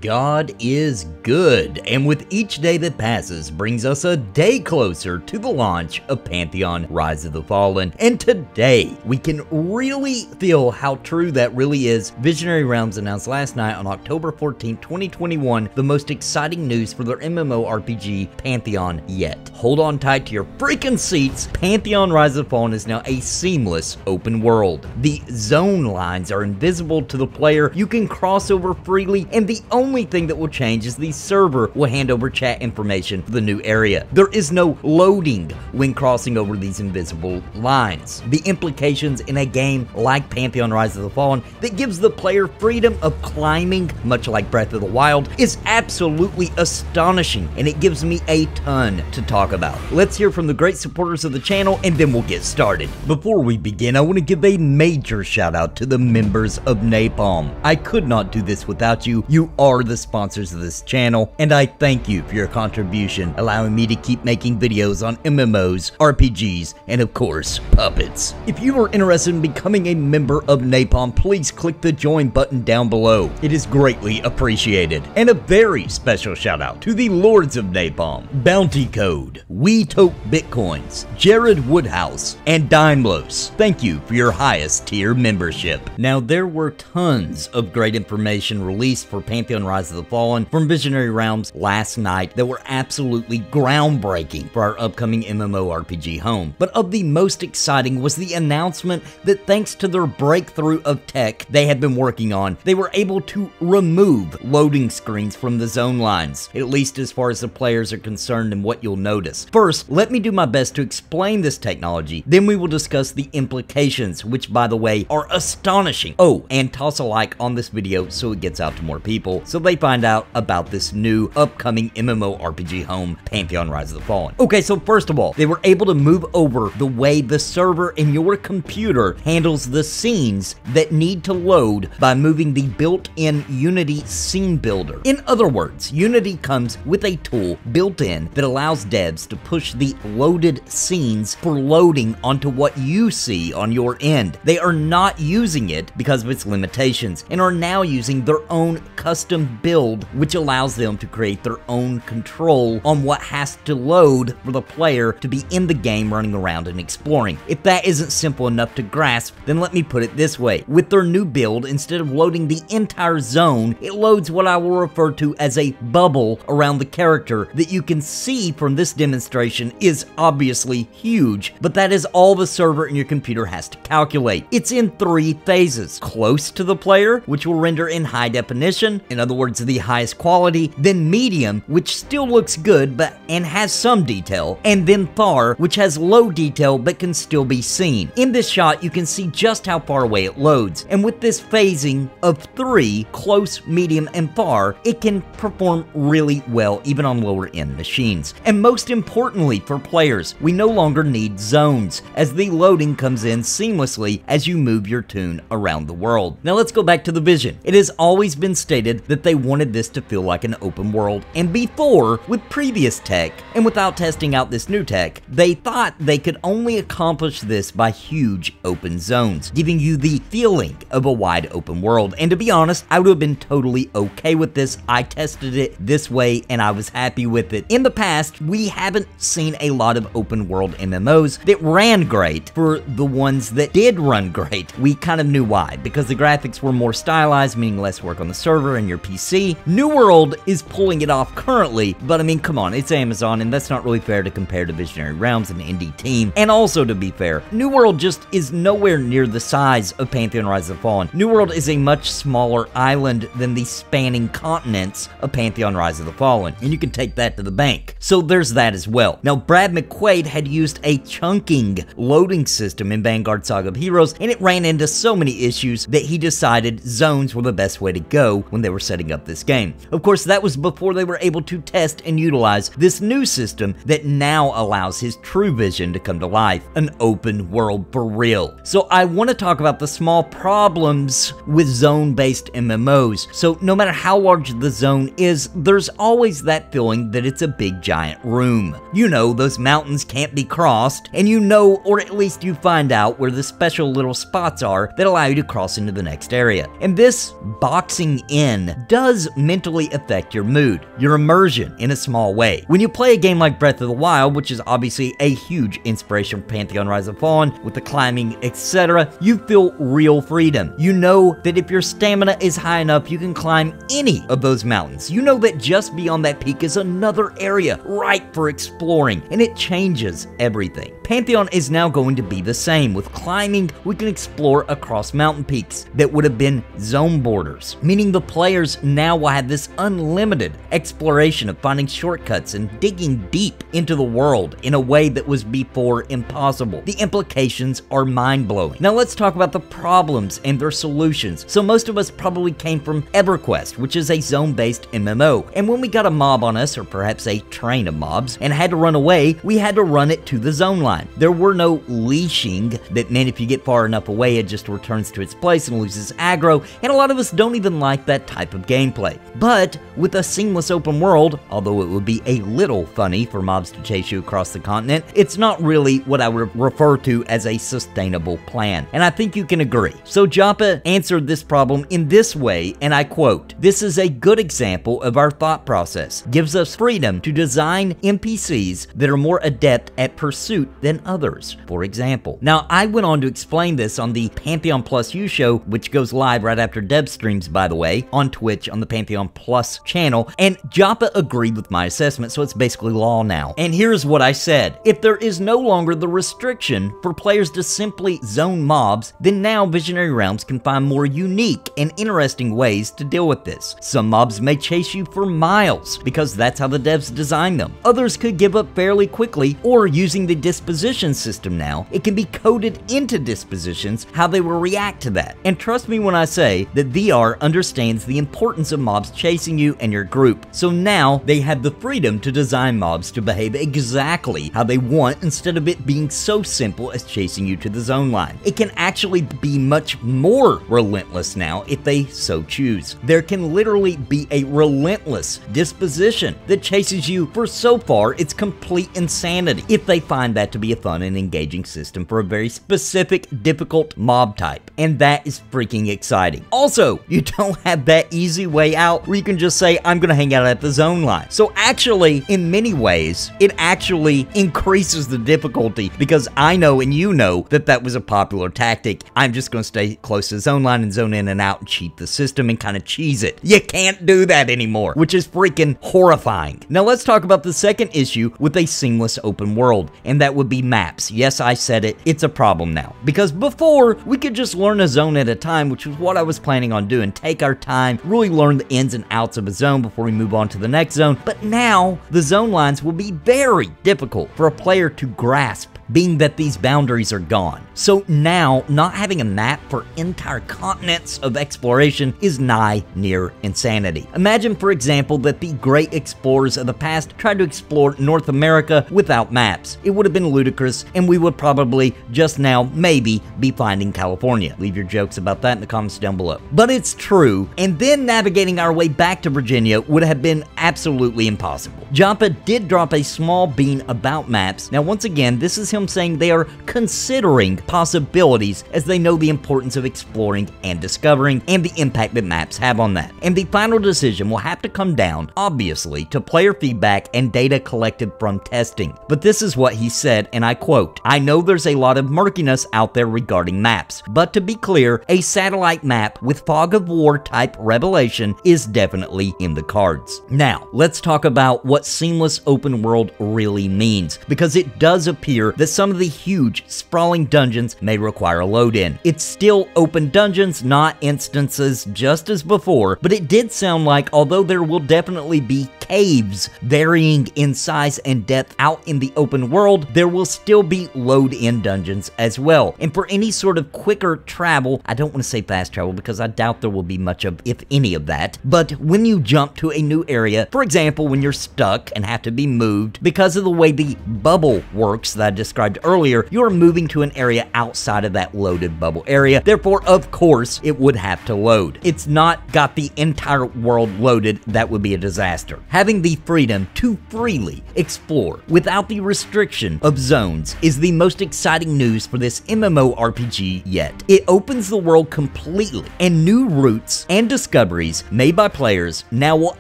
God is good, and with each day that passes brings us a day closer to the launch of Pantheon Rise of the Fallen. And today, we can really feel how true that really is. Visionary Realms announced last night on October 14, 2021, the most exciting news for their MMORPG Pantheon yet. Hold on tight to your freaking seats. Pantheon Rise of the Fallen is now a seamless open world. The zone lines are invisible to the player, you can cross over freely, and the only thing that will change is the server will hand over chat information for the new area. There is no loading when crossing over these invisible lines. The implications in a game like Pantheon Rise of the Fallen that gives the player freedom of climbing, much like Breath of the Wild, is absolutely astonishing, and it gives me a ton to talk about. Let's hear from the great supporters of the channel, and then we'll get started. Before we begin, I want to give a major shout out to the members of Napalm. I could not do this without you. You are the sponsors of this channel, and I thank you for your contribution, allowing me to keep making videos on MMOs, RPGs, and of course, puppets. If you are interested in becoming a member of Napalm, please click the join button down below. It is greatly appreciated. And a very special shout out to the Lords of Napalm, Bounty Code, We Tote Bitcoins, Jared Woodhouse, and Daimlos. Thank you for your highest tier membership. Now, there were tons of great information released for Pantheon Rise of the Fallen from Visionary Realms last night that were absolutely groundbreaking for our upcoming MMORPG home. But of the most exciting was the announcement that thanks to their breakthrough of tech they had been working on, they were able to remove loading screens from the zone lines, at least as far as the players are concerned and what you'll notice. First, let me do my best to explain this technology, then we will discuss the implications, which by the way are astonishing. Oh, and toss a like on this video so it gets out to more people, so they find out about this new upcoming MMORPG home, Pantheon Rise of the Fallen. Okay, so first of all, they were able to move over the way the server in your computer handles the scenes that need to load by moving the built-in Unity scene builder. In other words, Unity comes with a tool built in that allows devs to push the loaded scenes for loading onto what you see on your end. They are not using it because of its limitations and are now using their own custom build, which allows them to create their own control on what has to load for the player to be in the game running around and exploring. If that isn't simple enough to grasp, then let me put it this way. With their new build, instead of loading the entire zone, it loads what I will refer to as a bubble around the character that you can see from this demonstration is obviously huge, but that is all the server in your computer has to calculate. It's in 3 phases. Close to the player, which will render in high definition, in other words, the highest quality, then medium, which still looks good and has some detail, and then far, which has low detail but can still be seen. In this shot, you can see just how far away it loads, and with this phasing of 3, close, medium, and far, it can perform really well even on lower end machines. And most importantly for players, we no longer need zones, as the loading comes in seamlessly as you move your tune around the world. Now let's go back to the vision. It has always been stated that they wanted this to feel like an open world, and before, with previous tech, and without testing out this new tech, they thought they could only accomplish this by huge open zones, giving you the feeling of a wide open world. And to be honest, I would have been totally okay with this. I tested it this way and I was happy with it. In the past, we haven't seen a lot of open world MMOs that ran great. For the ones that did run great, we kind of knew why, because the graphics were more stylized, meaning less work on the server and your PC. New World is pulling it off currently, but I mean, come on, it's Amazon, and that's not really fair to compare to Visionary Realms, an indie team. And also, to be fair, New World just is nowhere near the size of Pantheon Rise of the Fallen. New World is a much smaller island than the spanning continents of Pantheon Rise of the Fallen, and you can take that to the bank. So there's that as well. Now, Brad McQuaid had used a chunking loading system in Vanguard Saga of Heroes, and it ran into so many issues that he decided zones were the best way to go when they were setting up this game. Of course, that was before they were able to test and utilize this new system that now allows his true vision to come to life, an open world for real. So I want to talk about the small problems with zone-based MMOs. So no matter how large the zone is, there's always that feeling that it's a big giant room. You know, those mountains can't be crossed, and you know, or at least you find out where the special little spots are that allow you to cross into the next area. And this boxing in does mentally affect your mood, your immersion in a small way. When you play a game like Breath of the Wild, which is obviously a huge inspiration from Pantheon Rise of the Fallen, with the climbing, etc., you feel real freedom. You know that if your stamina is high enough, you can climb any of those mountains. You know that just beyond that peak is another area ripe for exploring, and it changes everything. Pantheon is now going to be the same. With climbing, we can explore across mountain peaks that would have been zone borders, meaning the players now will have this unlimited exploration of finding shortcuts and digging deep into the world in a way that was before impossible. The implications are mind-blowing. Now let's talk about the problems and their solutions. So most of us probably came from EverQuest, which is a zone-based MMO, and when we got a mob on us, or perhaps a train of mobs, and had to run away, we had to run it to the zone line. There were no leashing that meant if you get far enough away, it just returns to its place and loses aggro, and a lot of us don't even like that type of gameplay. But with a seamless open world, although it would be a little funny for mobs to chase you across the continent, it's not really what I would refer to as a sustainable plan, and I think you can agree. So Joppa answered this problem in this way, and I quote, "This is a good example of our thought process. Gives us freedom to design NPCs that are more adept at pursuit than others, for example." Now, I went on to explain this on the Pantheon Plus U show, which goes live right after Deb streams, by the way, on Twitch on the Pantheon Plus channel, and Joppa agreed with my assessment, so it's basically law now. And here's what I said: if there is no longer the restriction for players to simply zone mobs, then now Visionary Realms can find more unique and interesting ways to deal with this. Some mobs may chase you for miles, because that's how the devs designed them. Others could give up fairly quickly, or using the disposition system now, it can be coded into dispositions how they will react to that. And trust me when I say that VR understands the importance of mobs chasing you and your group, so now they have the freedom to design mobs to behave exactly how they want instead of it being so simple as chasing you to the zone line. It can actually be much more relentless now if they so choose. There can literally be a relentless disposition that chases you for so far it's complete insanity, if they find that to be a fun and engaging system for a very specific, difficult mob type, and that is freaking exciting. Also, you don't have that easy way out where you can just say, I'm gonna hang out at the zone line. So actually, in many ways, it actually increases the difficulty, because I know and you know that that was a popular tactic. I'm just gonna stay close to the zone line and zone in and out and cheat the system and kind of cheese it. You can't do that anymore, which is freaking horrifying. Now let's talk about the second issue with a seamless open world, and that would be maps. Yes, I said it, it's a problem now. Because before, we could just learn a zone at a time, which was what I was planning on doing. Take our time, really learn the ins and outs of a zone before we move on to the next zone. But now, the zone lines will be very difficult for a player to grasp, being that these boundaries are gone. So now, not having a map for entire continents of exploration is nigh near insanity. Imagine, for example, that the great explorers of the past tried to explore North America without maps. It would have been ludicrous, and we would probably just now, maybe, be finding California. Leave your jokes about that in the comments down below. But it's true, and then navigating our way back to Virginia would have been absolutely impossible. Joppa did drop a small bean about maps. Now, once again, this is him saying they are considering possibilities as they know the importance of exploring and discovering and the impact that maps have on that. And the final decision will have to come down, obviously, to player feedback and data collected from testing. But this is what he said, and I quote, "I know there's a lot of murkiness out there regarding maps, but to be clear, a satellite map with fog of war type revelation is definitely in the cards." Now, let's talk about what seamless open world really means, because it does appear that some of the huge, sprawling dungeons may require a load-in. It's still open dungeons, not instances, just as before, but it did sound like, although there will definitely be caves varying in size and depth out in the open world, there will still be load-in dungeons as well. And for any sort of quicker travel, I don't want to say fast travel because I doubt there will be much of, if any of that, but when you jump to a new area, for example, when you're stuck and have to be moved because of the way the bubble works that I discussed described earlier, you are moving to an area outside of that loaded bubble area. Therefore, of course, it would have to load. It's not got the entire world loaded. That would be a disaster. Having the freedom to freely explore without the restriction of zones is the most exciting news for this MMORPG yet. It opens the world completely, and new routes and discoveries made by players now will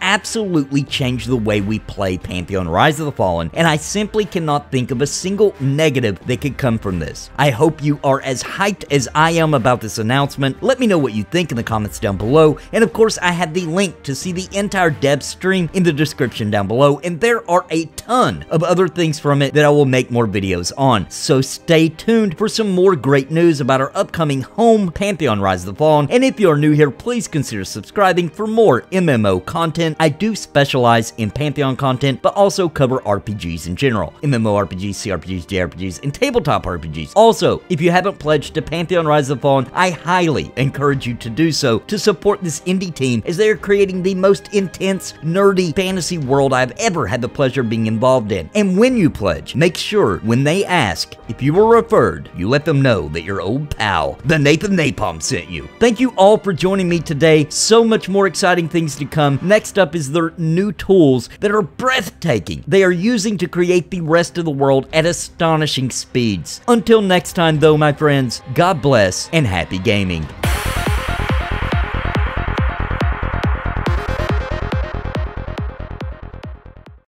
absolutely change the way we play Pantheon Rise of the Fallen, and I simply cannot think of a single negative that could come from this. I hope you are as hyped as I am about this announcement. Let me know what you think in the comments down below, and of course I have the link to see the entire dev stream in the description down below, and there are a ton of other things from it that I will make more videos on, so stay tuned for some more great news about our upcoming home, Pantheon Rise of the Fallen, and if you are new here, please consider subscribing for more MMO content. I do specialize in Pantheon content, but also cover RPGs in general, MMORPGs, CRPGs, JRPGs, and tabletop RPGs. Also, if you haven't pledged to Pantheon Rise of the Fallen, I highly encourage you to do so to support this indie team as they are creating the most intense, nerdy fantasy world I've ever had the pleasure of being involved in. And when you pledge, make sure when they ask if you were referred, you let them know that your old pal, the Nathan Napalm, sent you. Thank you all for joining me today. So much more exciting things to come. Next up is their new tools that are breathtaking. They are using to create the rest of the world at astonishing speeds. Until next time though, my friends, God bless and happy gaming.